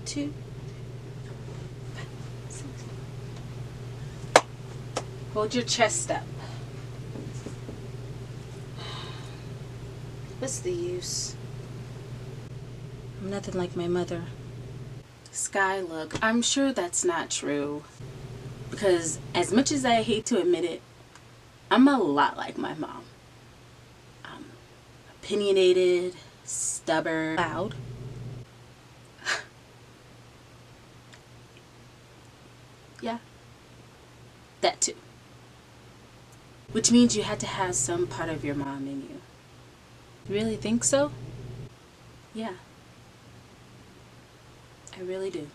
2, 5, 6. Hold your chest up. What's the use? I'm nothing like my mother. Sky, look, I'm sure that's not true. Because as much as I hate to admit it, I'm a lot like my mom. I'm opinionated, stubborn, loud. Yeah, that too. Which means you had to have some part of your mom in you. You really think so? Yeah. I really do.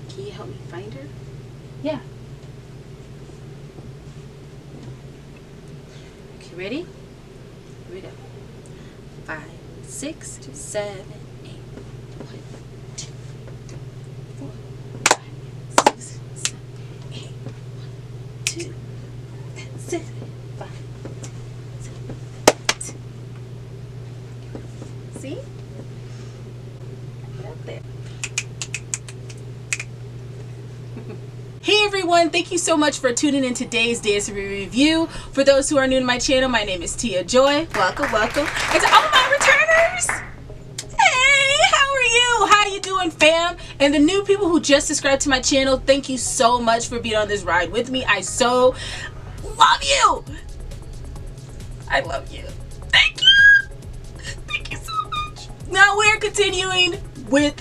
Can you help me find her? Yeah. Okay, ready? Here we go. 5, 6, 7, 8. 1, 2, 3, 4, 5, 6, 7, 8. 1, 2, 6, 5, 7, 8. See? Up there. Hey everyone, thank you so much for tuning in today's dance review. For those who are new to my channel, my name is Tia Joy. Welcome, welcome. And to all my returners, hey, how are you? How you doing, fam? And the new people who just subscribed to my channel, thank you so much for being on this ride with me. I so love you. I love you. Thank you. Thank you so much. Now we're continuing with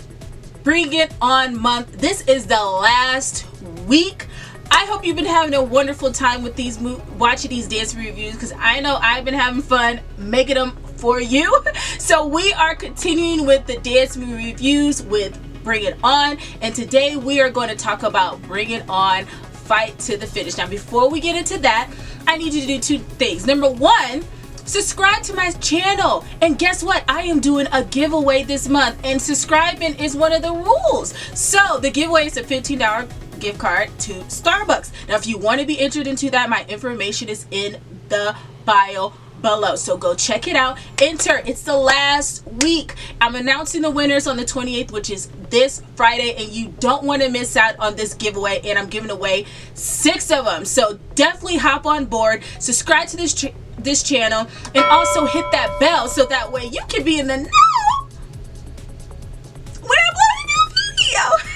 Bring It On month. This is the last week. I hope you've been having a wonderful time with these watching these dance reviews, because I know I've been having fun making them for you. So we are continuing with the dance reviews with Bring It On, and today we are going to talk about Bring It On Fight to the Finish. Now before we get into that, I need you to do two things. Number one, subscribe to my channel, and guess what, I am doing a giveaway this month, and subscribing is one of the rules. So the giveaway is a $15 gift card to Starbucks. Now if you want to be entered into that, my information is in the bio below, so go check it out. Enter. It's the last week. I'm announcing the winners on the 28th, which is this Friday, and you don't want to miss out on this giveaway, and I'm giving away 6 of them. So definitely hop on board, subscribe to this channel, and also hit that bell so that way you can be in the know when I upload a new video.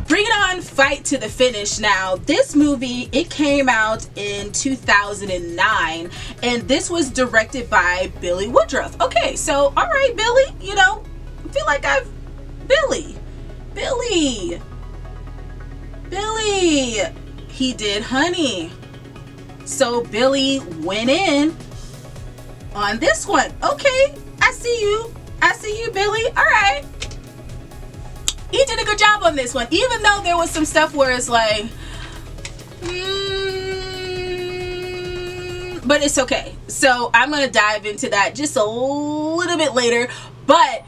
Bring It On Fight to the Finish. Now this movie, it came out in 2009, and this was directed by Billy Woodruff. Okay, so all right, Billy, you know, I feel like Billy, he did Honey. So Billy went in on this one. Okay, I see you, Billy. All right. He did a good job on this one, even though there was some stuff where it's like, but it's okay. So I'm going to dive into that just a little bit later, but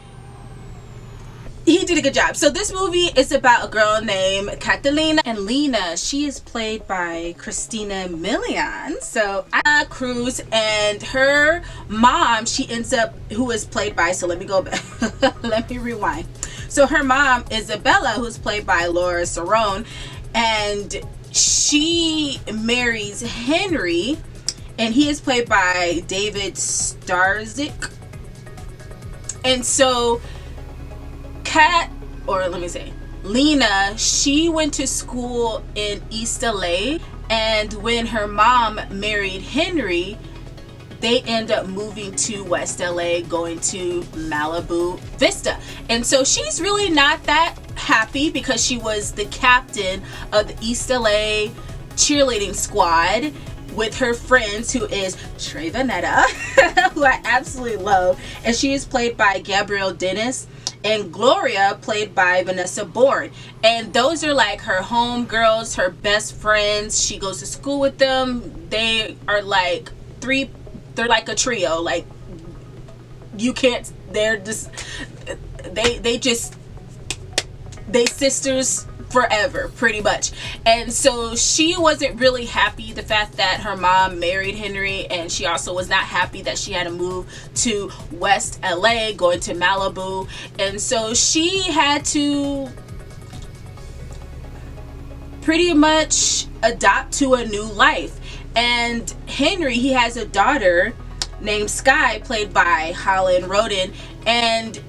he did a good job. So this movie is about a girl named Catalina, and Lena, she is played by Christina Milian. So Anna Cruz, and her mom, she ends up, who is played by, so let me go back, let me rewind. So her mom, Isabella, who's played by Laura Cerrone, and she marries Henry, and he is played by David Starzyk. And so Lena, she went to school in East LA, and when her mom married Henry, they end up moving to West LA, going to Malibu Vista. And so she's really not that happy, because she was the captain of the East LA cheerleading squad with her friends, who is Trey Vanetta, who I absolutely love, and she is played by Gabrielle Dennis, and Gloria, played by Vanessa Bourne. And those are like her home girls, her best friends. She goes to school with them. They are like they're like a trio. Like, you can't, they're just, they sisters forever, pretty much. And so she wasn't really happy the fact that her mom married Henry, and she also was not happy that she had to move to West LA, going to Malibu. And so she had to pretty much adapt to a new life. And Henry, he has a daughter named Sky, played by Holland Roden, and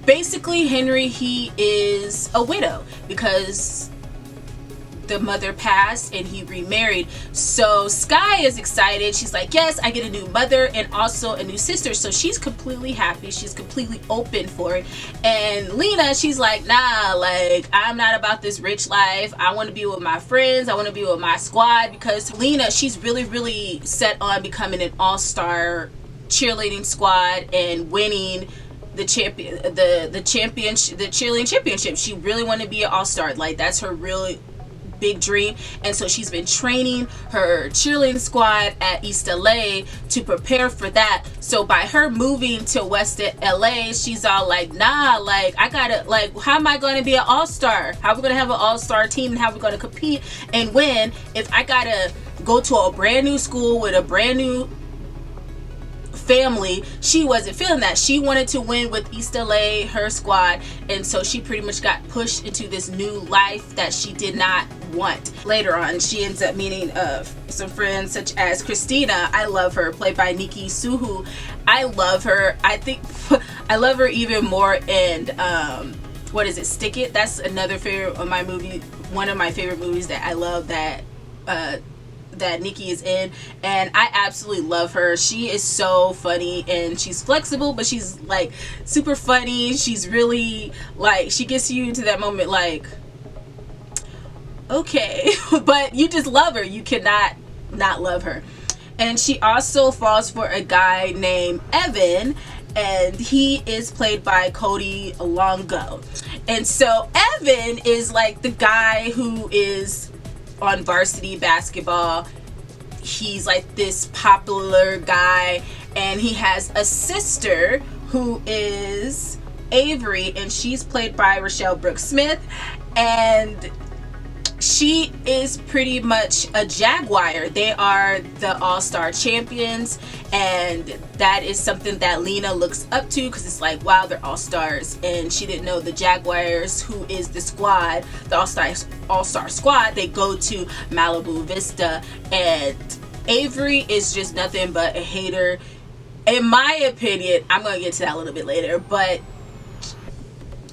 basically Henry, he is a widow because the mother passed and he remarried. So Sky is excited. She's like, yes, I get a new mother and also a new sister. So she's completely happy. She's completely open for it. And Lena, she's like, nah, like, I'm not about this rich life. I want to be with my friends. I want to be with my squad. Because Lena, she's really, really set on becoming an all-star cheerleading squad and winning the cheerleading championship. She really wanted to be an all-star. Like, that's her really big dream. And so she's been training her cheerleading squad at East LA to prepare for that. So by her moving to West LA, she's all like, nah, like, I gotta, like, how am I going to be an all-star? How are we going to have an all-star team, and how are we going to compete and win if I gotta go to a brand new school with a brand new family? She wasn't feeling that. She wanted to win with East LA, her squad, and so she pretty much got pushed into this new life that she did not want. Later on, she ends up meeting some friends such as Christina. I love her, played by Nikki Suhu. I love her. I think I love her even more in what is it, Stick It? That's another favorite of my movie, one of my favorite movies that I love that Nikki is in, and I absolutely love her. She is so funny, and she's flexible, but she's like super funny. She's really like, she gets you into that moment like, okay, but you just love her. You cannot not love her. And she also falls for a guy named Evan, and he is played by Cody Longo. And so Evan is like the guy who is on varsity basketball. He's like this popular guy, and he has a sister who is Avery, and she's played by Rochelle Brooks Smith, and she is pretty much a Jaguar. They are the all-star champions, and that is something that Lena looks up to, because it's like, wow, they're all-stars. And she didn't know the Jaguars, who is the squad, the all-star squad, they go to Malibu Vista, and Avery is just nothing but a hater, in my opinion. I'm gonna get to that a little bit later, but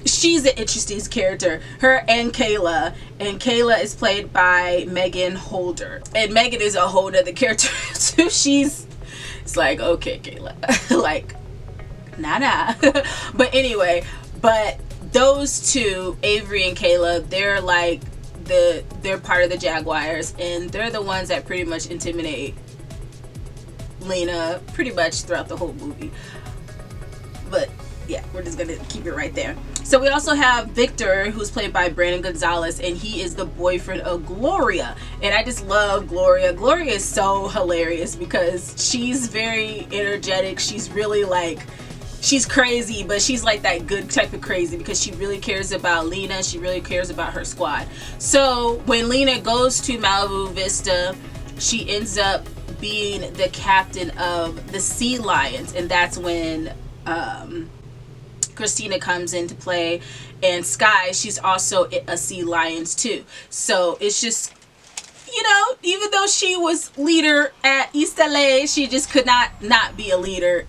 she's an interesting character, her and Kayla is played by Megan Holder, and Megan is a whole nother character too. It's like, okay, Kayla, like, nah. But anyway, but those two, Avery and Kayla, they're like they're part of the Jaguars, and they're the ones that pretty much intimidate Lena pretty much throughout the whole movie. But yeah, we're just gonna keep it right there. So we also have Victor, who's played by Brandon Gonzalez, and he is the boyfriend of Gloria. And I just love Gloria. Gloria is so hilarious because she's very energetic. She's really like, she's crazy, but she's like that good type of crazy, because she really cares about Lena. She really cares about her squad. So when Lena goes to Malibu Vista, she ends up being the captain of the Sea Lions, and that's when Christina comes into play. And Sky, she's also a Sea Lions too. So it's just, you know, even though she was leader at East LA, she just could not be a leader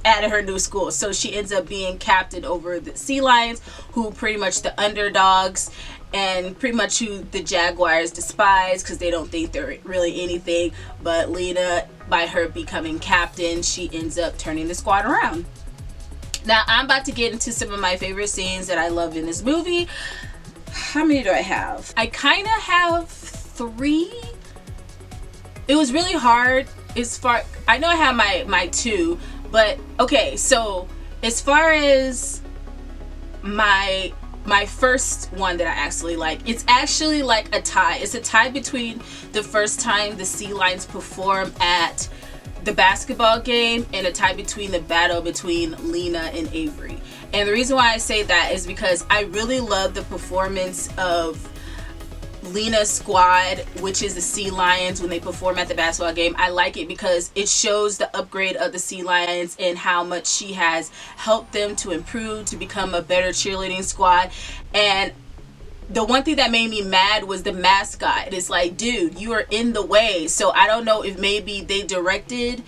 at her new school. So she ends up being captain over the Sea Lions, who pretty much the underdogs, and pretty much who the Jaguars despise because they don't think they're really anything. But Lena, by her becoming captain, she ends up turning the squad around. Now I'm about to get into some of my favorite scenes that I love in this movie. How many do I have? I kind of have 3. It was really hard as far, I know I have my 2, but okay, so as far as my first one that I actually like, it's actually like a tie. It's a tie between the first time the Sea Lions perform at the basketball game, and a tie between the battle between Lena and Avery. And the reason why I say that is because I really love the performance of Lena's squad, which is the Sea Lions, when they perform at the basketball game. I like it because it shows the upgrade of the Sea Lions and how much she has helped them to improve, to become a better cheerleading squad. And the one thing that made me mad was the mascot. It's like, dude, you are in the way. So I don't know if maybe they directed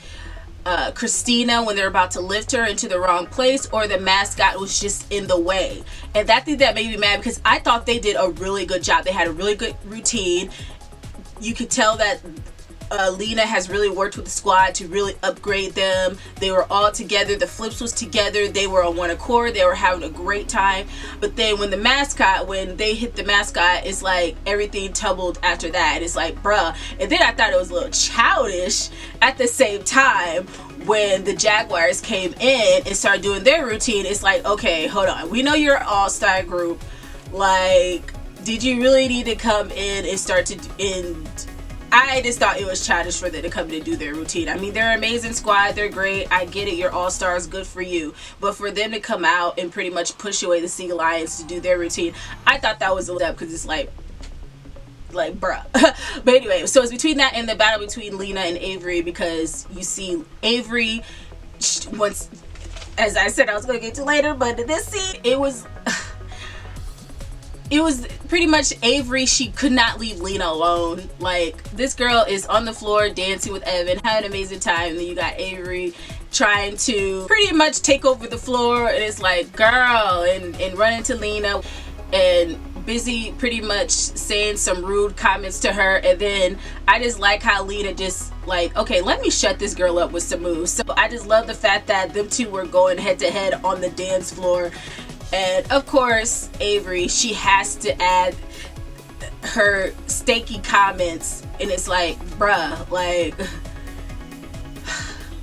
Christina when they're about to lift her into the wrong place, or the mascot was just in the way. And that thing that made me mad, because I thought they did a really good job. They had a really good routine. You could tell that Lena has really worked with the squad to really upgrade them. They were all together. The flips was together. They were on one accord. They were having a great time. But then when they hit the mascot, it's like everything tumbled after that. It's like, bruh. And then I thought it was a little childish at the same time when the Jaguars came in and started doing their routine. It's like, okay, hold on. We know you're an all-star group. Like, did you really need to come in and start to I just thought it was childish for them to come in and do their routine. I mean, they're an amazing squad. They're great. I get it. You're all-stars. Good for you. But for them to come out and pretty much push away the Sea Lions to do their routine, I thought that was a little up, because it's like bruh. But anyway, so it's between that and the battle between Lena and Avery, because you see Avery, once, as I said I was going to get to later, but in this scene, it was pretty much Avery. She could not leave Lena alone. Like, this girl is on the floor dancing with Evan, having an amazing time, and then you got Avery trying to pretty much take over the floor, and it's like, girl, and run into Lena and busy pretty much saying some rude comments to her. And then I just like how Lena just like, okay, let me shut this girl up with some moves. So I just love the fact that them two were going head to head on the dance floor. And of course, Avery, she has to add her stanky comments, and it's like, bruh, like,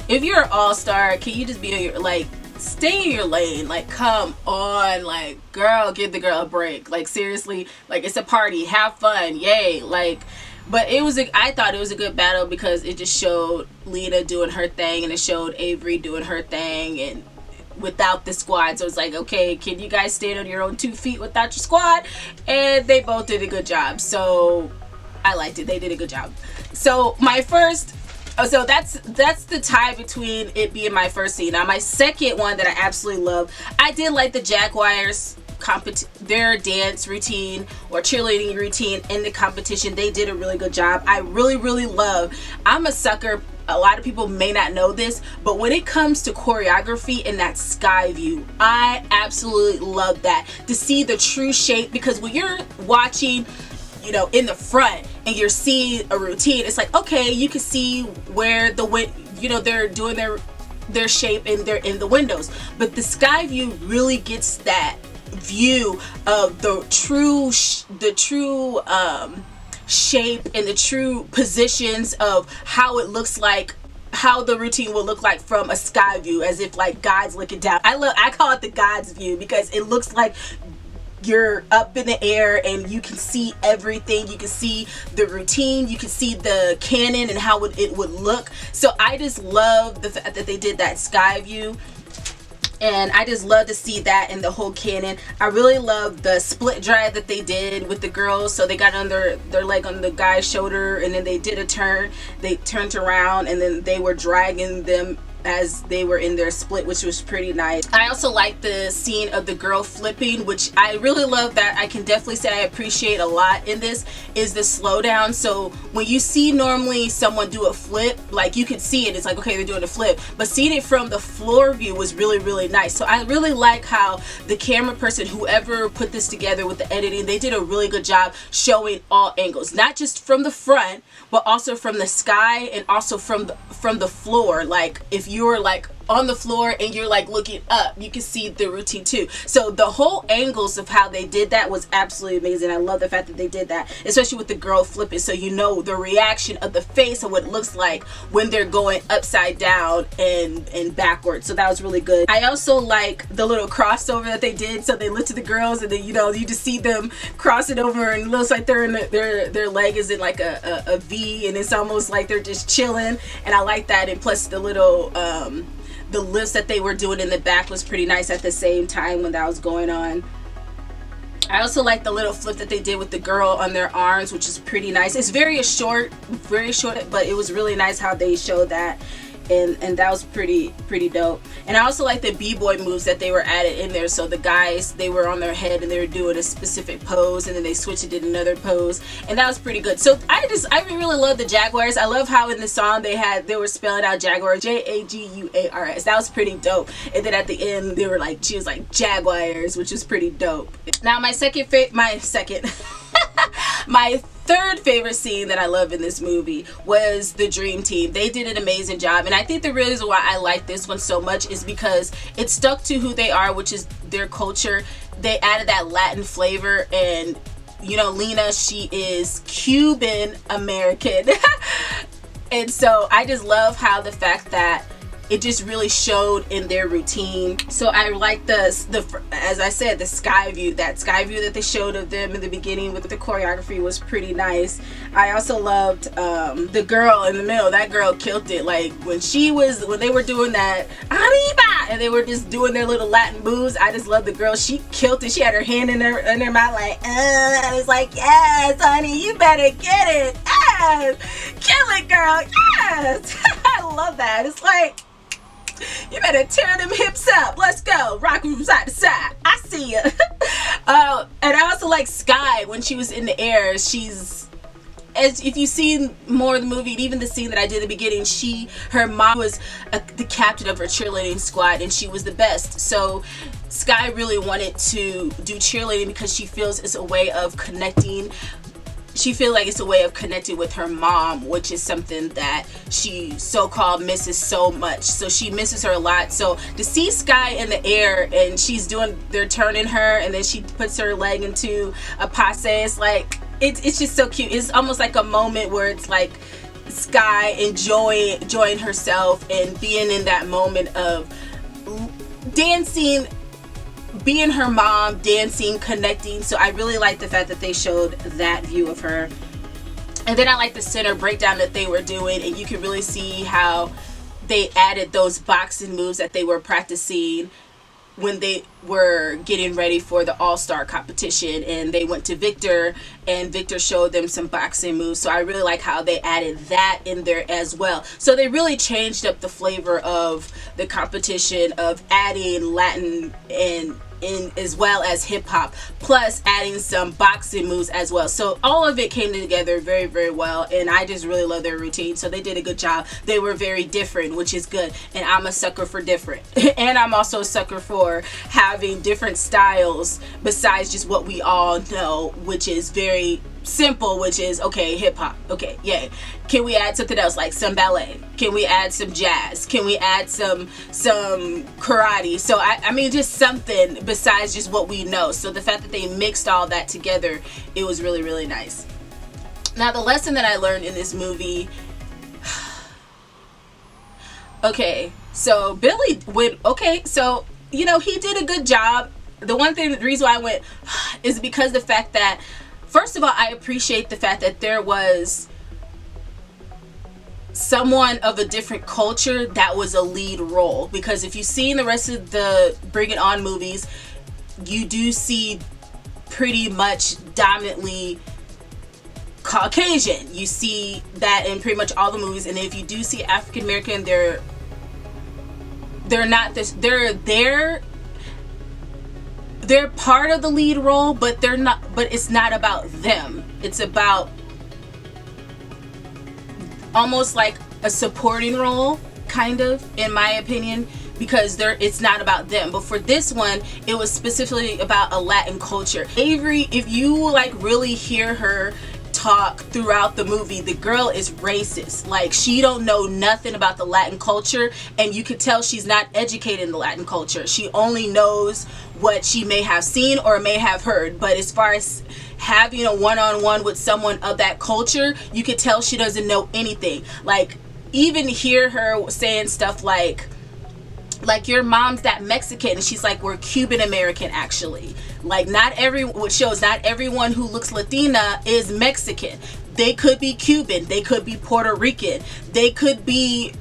if you're an all-star, can you just be in your, like, stay in your lane? Like, come on, like, girl, give the girl a break. Like, seriously, like, it's a party, have fun, yay. Like, but I thought it was a good battle, because it just showed Lena doing her thing, and it showed Avery doing her thing, and without the squad. So it's like, okay, can you guys stand on your own 2 feet without your squad? And they both did a good job. So I liked it. They did a good job. So so that's the tie between it being my first scene. Now my second one that I absolutely love, I did like the Jaguars their dance routine or cheerleading routine in the competition. They did a really good job. I really love, I'm a sucker, a lot of people may not know this, but when it comes to choreography in that sky view, I absolutely love that, to see the true shape. Because when you're watching, you know, in the front and you're seeing a routine, it's like, okay, you can see where they're doing their shape and they're in the windows, but the sky view really gets that view of the true shape and the true positions of how it looks like, how the routine will look like from a sky view, as if like God's looking down. I call it the God's view, because it looks like you're up in the air and you can see everything. You can see the routine, you can see the cannon and how it would look. So I just love the fact that they did that sky view. And I just love to see that in the whole cannon. I really love the split drive that they did with the girls. So they got on their leg on the guy's shoulder, and then they did a turn. They turned around, and then they were dragging them as they were in their split, which was pretty nice. I also like the scene of the girl flipping, which I really love. That I can definitely say I appreciate a lot in this, is the slowdown. So when you see normally someone do a flip, like you can see it, it's like, okay, they're doing a flip, but seeing it from the floor view was really nice. So I really like how the camera person, whoever put this together with the editing, they did a really good job showing all angles, not just from the front, but also from the sky and also from the floor. Like if you're like on the floor and you're like looking up, you can see the routine too. So the whole angles of how they did that was absolutely amazing. I love the fact that they did that, especially with the girl flipping, so you know the reaction of the face and what it looks like when they're going upside down and backwards. So that was really good. I also like the little crossover that they did. So they lifted the girls, and then you just see them crossing over, and it looks like they're in their leg is in like a V, and it's almost like they're just chilling. And I like that. And plus the little the lifts that they were doing in the back was pretty nice at the same time when that was going on. I also like the little flip that they did with the girl on their arms, which is pretty nice. It's very short, but it was really nice how they showed that. And that was pretty dope. And I also like the b-boy moves that they were added in there. So the guys, they were on their head and they were doing a specific pose, and then they switched it to another pose, and that was pretty good. So I really love the Jaguars. I love how in the song they were spelling out Jaguar, Jaguars. That was pretty dope. And then at the end she was like Jaguars, which is pretty dope. Now my third favorite scene that I love in this movie was the Dream Team. They did an amazing job, and I think the reason why I like this one so much is because it stuck to who they are, which is their culture. They added that Latin flavor, and you know, Lena, she is Cuban American. And so I just love how the fact that it just really showed in their routine. So I like as I said, the sky view, that they showed of them in the beginning with the choreography was pretty nice. I also loved the girl in the middle. That girl killed it. Like when they were doing that Arriba, and they were just doing their little Latin moves, I just love the girl. She killed it. She had her hand in her mouth like, I was like, yes, honey, you better get it. Yes, kill it, girl. Yes. I love that. It's like, you better turn them hips up. Let's go. Rock from side to side. I see you. And I also like Sky when she was in the air. If you've seen more of the movie, even the scene that I did at the beginning, her mom was the captain of her cheerleading squad, and she was the best. So Sky really wanted to do cheerleading because she feels it's a way of connecting. She feels like it's a way of connecting with her mom, which is something that she so-called misses so much. So she misses her a lot. So to see Sky in the air and they're turning her, and then she puts her leg into a passe, it's like, it's just so cute. It's almost like a moment where it's like Sky enjoying herself and being in that moment of dancing, being her mom, dancing, connecting. So I really like the fact that they showed that view of her. And then I like the center breakdown that they were doing, and you can really see how they added those boxing moves that they were practicing when they were getting ready for the all-star competition, and they went to Victor, and Victor showed them some boxing moves. So I really like how they added that in there as well. So they really changed up the flavor of the competition, of adding Latin and in as well as hip-hop, plus adding some boxing moves as well. So all of it came together very, very well, and I just really love their routine. So they did a good job. They were very different, which is good, and I'm a sucker for different. And I'm also a sucker for having different styles besides just what we all know, which is very simple, which is okay, hip-hop, okay, yay. Can we add something else, like some ballet? Can we add some jazz? Can we add some karate? So I mean, just something besides just what we know. So the fact that they mixed all that together, it was really, really nice. Now the lesson that I learned in this movie, okay, so Billy went, okay, so you know, he did a good job. The reason why I went is because the fact that, first of all, I appreciate the fact that there was someone of a different culture that was a lead role. Because if you've seen the rest of the Bring It On movies, you do see pretty much dominantly Caucasian. You see that in pretty much all the movies. And if you do see African American, they're not this, they're part of the lead role, but they're not, but it's not about them. It's about almost like a supporting role, kind of, in my opinion, because it's not about them. But for this one, it was specifically about a Latin culture. Avery, if you like really hear her talk throughout the movie, the girl is racist. Like, she don't know nothing about the Latin culture, and you could tell she's not educated in the Latin culture. She only knows what she may have seen or may have heard. But as far as having a one-on-one with someone of that culture, you could tell she doesn't know anything. Like, even hear her saying stuff like your mom's that Mexican, and she's like, we're Cuban American actually. Like, which shows not everyone who looks Latina is Mexican. They could be Cuban, they could be Puerto Rican, they could be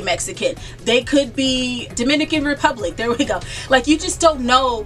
Mexican, they could be Dominican Republic. There we go. Like, you just don't know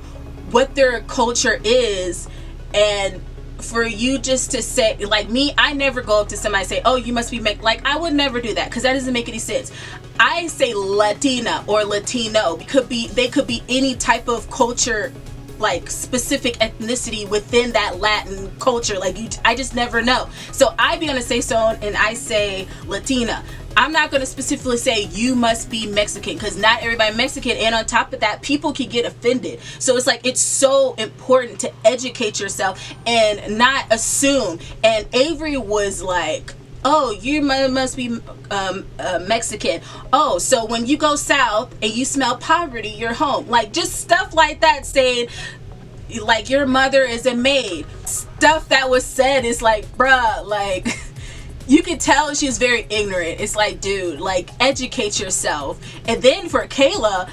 what their culture is. And for you just to say, like me, I never go up to somebody and say, oh, you must be like, I would never do that, because that doesn't make any sense. I say Latina or Latino. They could be any type of culture, like specific ethnicity within that Latin culture. Like, I just never know. So I be on a say so and I say Latina. I'm not going to specifically say you must be Mexican, because not everybody Mexican, and on top of that, people can get offended. So it's like, it's so important to educate yourself and not assume. And Avery was like, oh, you must be Mexican. Oh, so when you go south and you smell poverty, you're home. Like, just stuff like that, saying like your mother is a maid. Stuff that was said is like, bruh, like you could tell she was very ignorant. It's like, dude, like, educate yourself. And then for Kayla,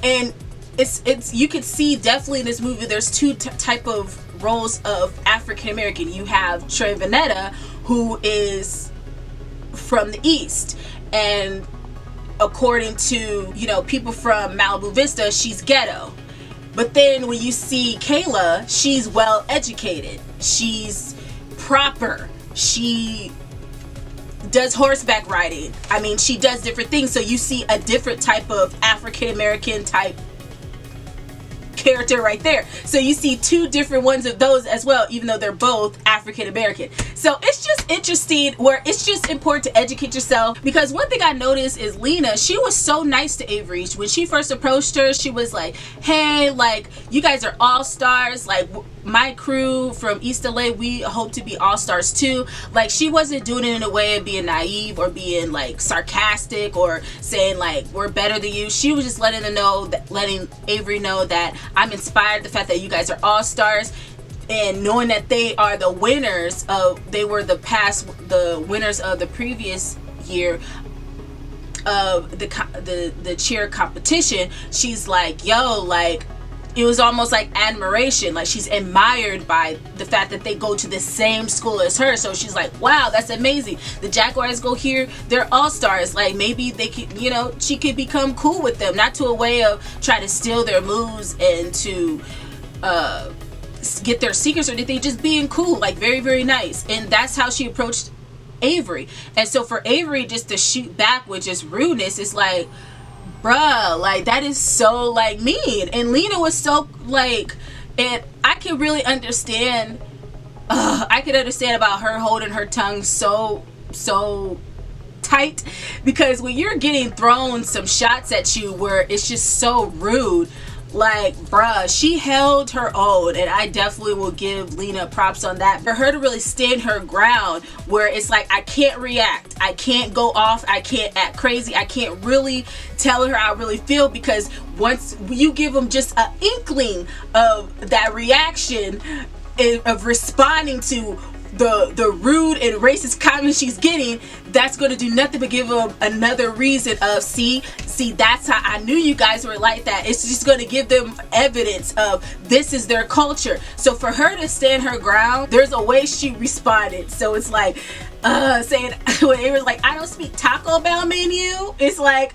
and it's you could see definitely in this movie, there's two type of roles of African American. You have Trey Veneta, who is from the East, and according to, you know, people from Malibu Vista, she's ghetto. But then when you see Kayla, she's well educated, she's proper, she does horseback riding. I mean, she does different things. So you see a different type of African American type character right there. So you see two different ones of those as well, even though they're both African American. So it's just interesting, where it's just important to educate yourself. Because one thing I noticed is Lena, she was so nice to Avery. When she first approached her, she was like, hey, like, you guys are all stars, like my crew from East LA, we hope to be all stars too. Like, she wasn't doing it in a way of being naive or being like sarcastic or saying like we're better than you. She was just letting Avery know that I'm inspired, the fact that you guys are all stars, and knowing that they are the winners of, they were the winners of the previous year of the cheer competition. She's like, yo, like, it was almost like admiration. Like, she's admired by the fact that they go to the same school as her. So she's like, wow, that's amazing. The Jaguars go here, they're all stars. Like, maybe they could, you know, she could become cool with them, not to a way of trying to steal their moves and to get their secrets or anything, just being cool, like very, very nice. And that's how she approached Avery. And so for Avery just to shoot back with just rudeness, it's like, bruh, like, that is so like mean. And Lena was so like, and I can really understand, I could understand about her holding her tongue so tight, because when you're getting thrown some shots at you where it's just so rude, like, bruh, she held her own. And I definitely will give Lena props on that, for her to really stand her ground, where it's like, I can't react, I can't go off, I can't act crazy, I can't really tell her how I really feel, because once you give them just an inkling of that reaction of responding to the rude and racist comments she's getting, that's going to do nothing but give them another reason of, see, that's how I knew you guys were like that. It's just going to give them evidence of this is their culture. So for her to stand her ground, there's a way she responded. So it's like saying, when they were like, I don't speak Taco Bell menu, it's like,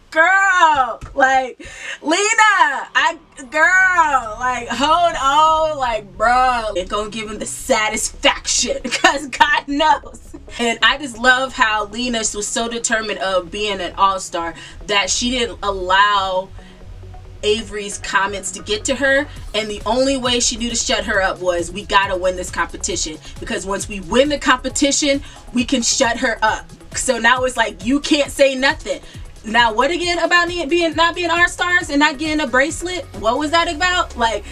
girl, like, Lena, girl, like, hold on, like, bro, it's gonna give him the satisfaction, because God knows. And I just love how Lena was so determined of being an all-star that she didn't allow Avery's comments to get to her. And the only way she knew to shut her up was, we gotta win this competition, because once we win the competition, we can shut her up. So now it's like, you can't say nothing. Now, what again about not being our stars and not getting a bracelet? What was that about? Like,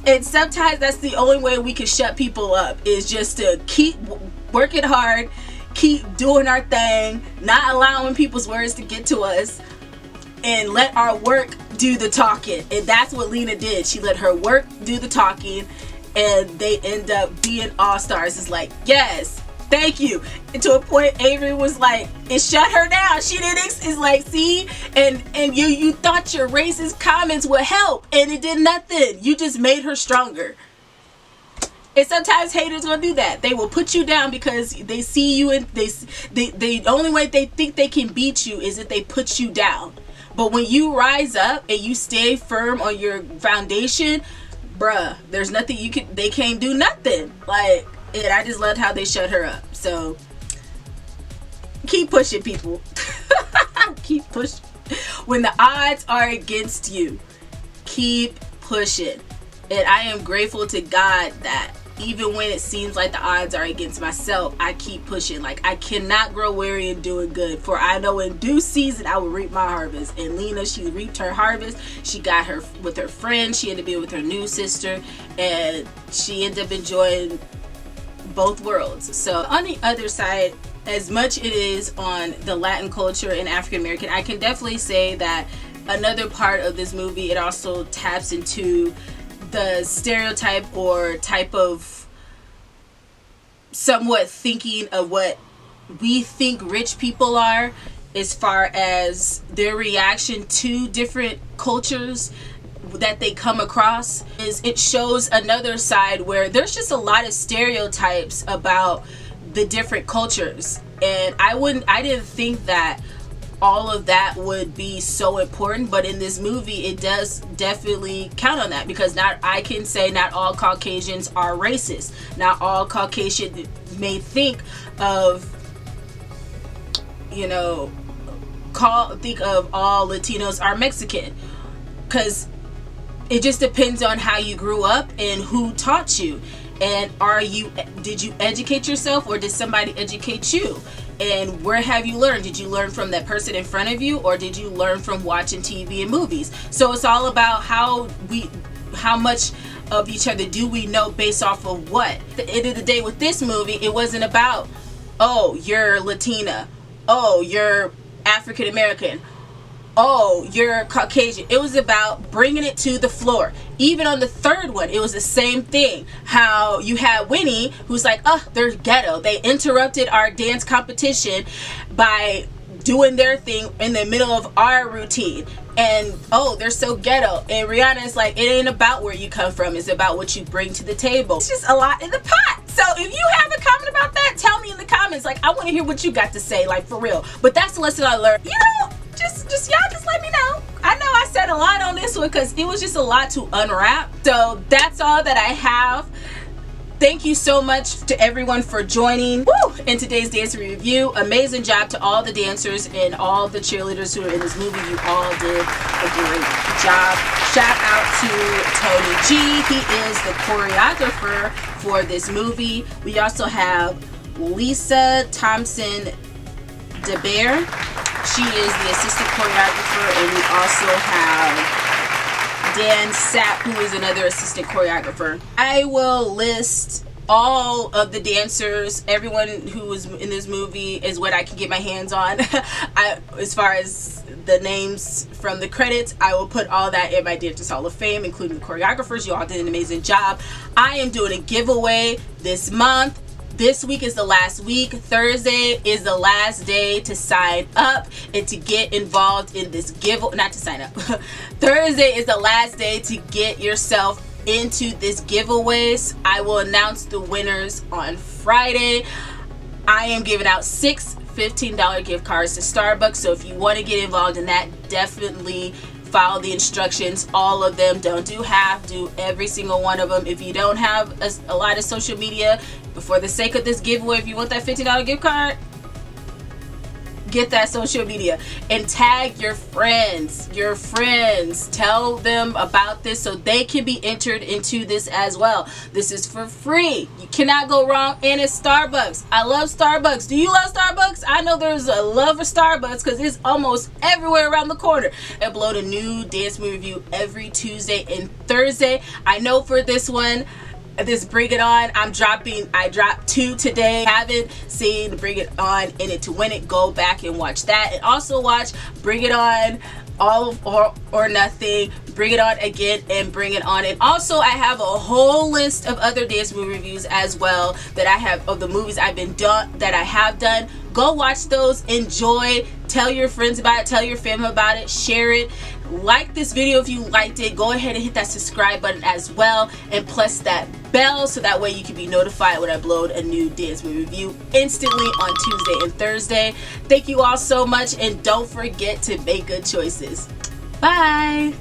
and sometimes that's the only way we can shut people up, is just to keep working hard, keep doing our thing, not allowing people's words to get to us, and let our work do the talking. And that's what Lena did. She let her work do the talking, and they end up being all stars. It's like, yes, thank you. And to a point, Avery was like, it shut her down. She didn't, it's like, see, and you thought your racist comments would help, and it did nothing. You just made her stronger. And sometimes haters gonna do that. They will put you down because they see you, and they the only way they think they can beat you is if they put you down. But when you rise up and you stay firm on your foundation, bruh, there's nothing they can't do nothing. Like, and I just loved how they shut her up. So keep pushing, people. Keep pushing. When the odds are against you, keep pushing. And I am grateful to God that even when it seems like the odds are against myself, I keep pushing. Like, I cannot grow weary in doing good, for I know in due season I will reap my harvest. And Lena, she reaped her harvest. She got her with her friend. She ended up being with her new sister, and she ended up enjoying both worlds. So on the other side, as much it is on the Latin culture and African American, I can definitely say that another part of this movie, it also taps into the stereotype or type of somewhat thinking of what we think rich people are, as far as their reaction to different cultures that they come across. Is it shows another side where there's just a lot of stereotypes about the different cultures, and I didn't think that all of that would be so important, but in this movie it does definitely count on that, because I can say not all Caucasians are racist. Not all Caucasian may think of, think of all Latinos are Mexican, because it just depends on how you grew up and who taught you. And did you educate yourself, or did somebody educate you? And where have you learned? Did you learn from that person in front of you, or did you learn from watching TV and movies? So it's all about how much of each other do we know based off of what. At the end of the day with this movie, it wasn't about, oh, you're Latina, oh, you're African American, oh, you're Caucasian. It was about bringing it to the floor. Even on the third one, it was the same thing. How you had Winnie, who's like, oh, they're ghetto. They interrupted our dance competition by doing their thing in the middle of our routine. And, oh, they're so ghetto. And Rihanna's like, it ain't about where you come from. It's about what you bring to the table. It's just a lot in the pot. So if you have a comment about that, tell me in the comments. Like, I want to hear what you got to say, like, for real. But that's the lesson I learned. Just y'all just let me know. I know I said a lot on this one because it was just a lot to unwrap. So that's all that I have. Thank you so much to everyone for joining in today's dance review. Amazing job to all the dancers and all the cheerleaders who are in this movie. You all did a great job. Shout out to Tony G. He is the choreographer for this movie. We also have Lisa Thompson DeBear. She is the assistant choreographer, and we also have Dan Sapp, who is another assistant choreographer. I will list all of the dancers, everyone who was in this movie is what I can get my hands on. As far as the names from the credits, I will put all that in my Dancers Hall of Fame, including the choreographers. You all did an amazing job. I am doing a giveaway this month. This week is the last week. Thursday is the last day to sign up and to get involved in this giveaway. Not to sign up. Thursday is the last day to get yourself into this giveaways. I will announce the winners on Friday. I am giving out 6 $15 gift cards to Starbucks. So if you want to get involved in that, definitely follow the instructions, all of them. Don't do half, do every single one of them. If you don't have a lot of social media, for the sake of this giveaway, if you want that $15 gift card, get that social media and tag your friends. Tell them about this so they can be entered into this as well. This is for free. You cannot go wrong, and it's Starbucks. I love Starbucks. Do you love Starbucks? I know there's a love for Starbucks because it's almost everywhere around the corner. I upload a new dance movie review every Tuesday and Thursday. I know for this one, this Bring It On, I dropped 2 today. Haven't seen Bring It On In It to Win It, go back and watch that, and also watch Bring It On All or Nothing, Bring It On Again, and Bring It On. And also I have a whole list of other dance movie reviews as well that I have of the movies that I have done. Go watch those, enjoy, Tell your friends about it, tell your family about it, share it. Like this video if you liked it. Go ahead and hit that subscribe button as well, and plus that bell so that way you can be notified when I upload a new dance review instantly on Tuesday and Thursday. Thank you all so much, and don't forget to make good choices. Bye.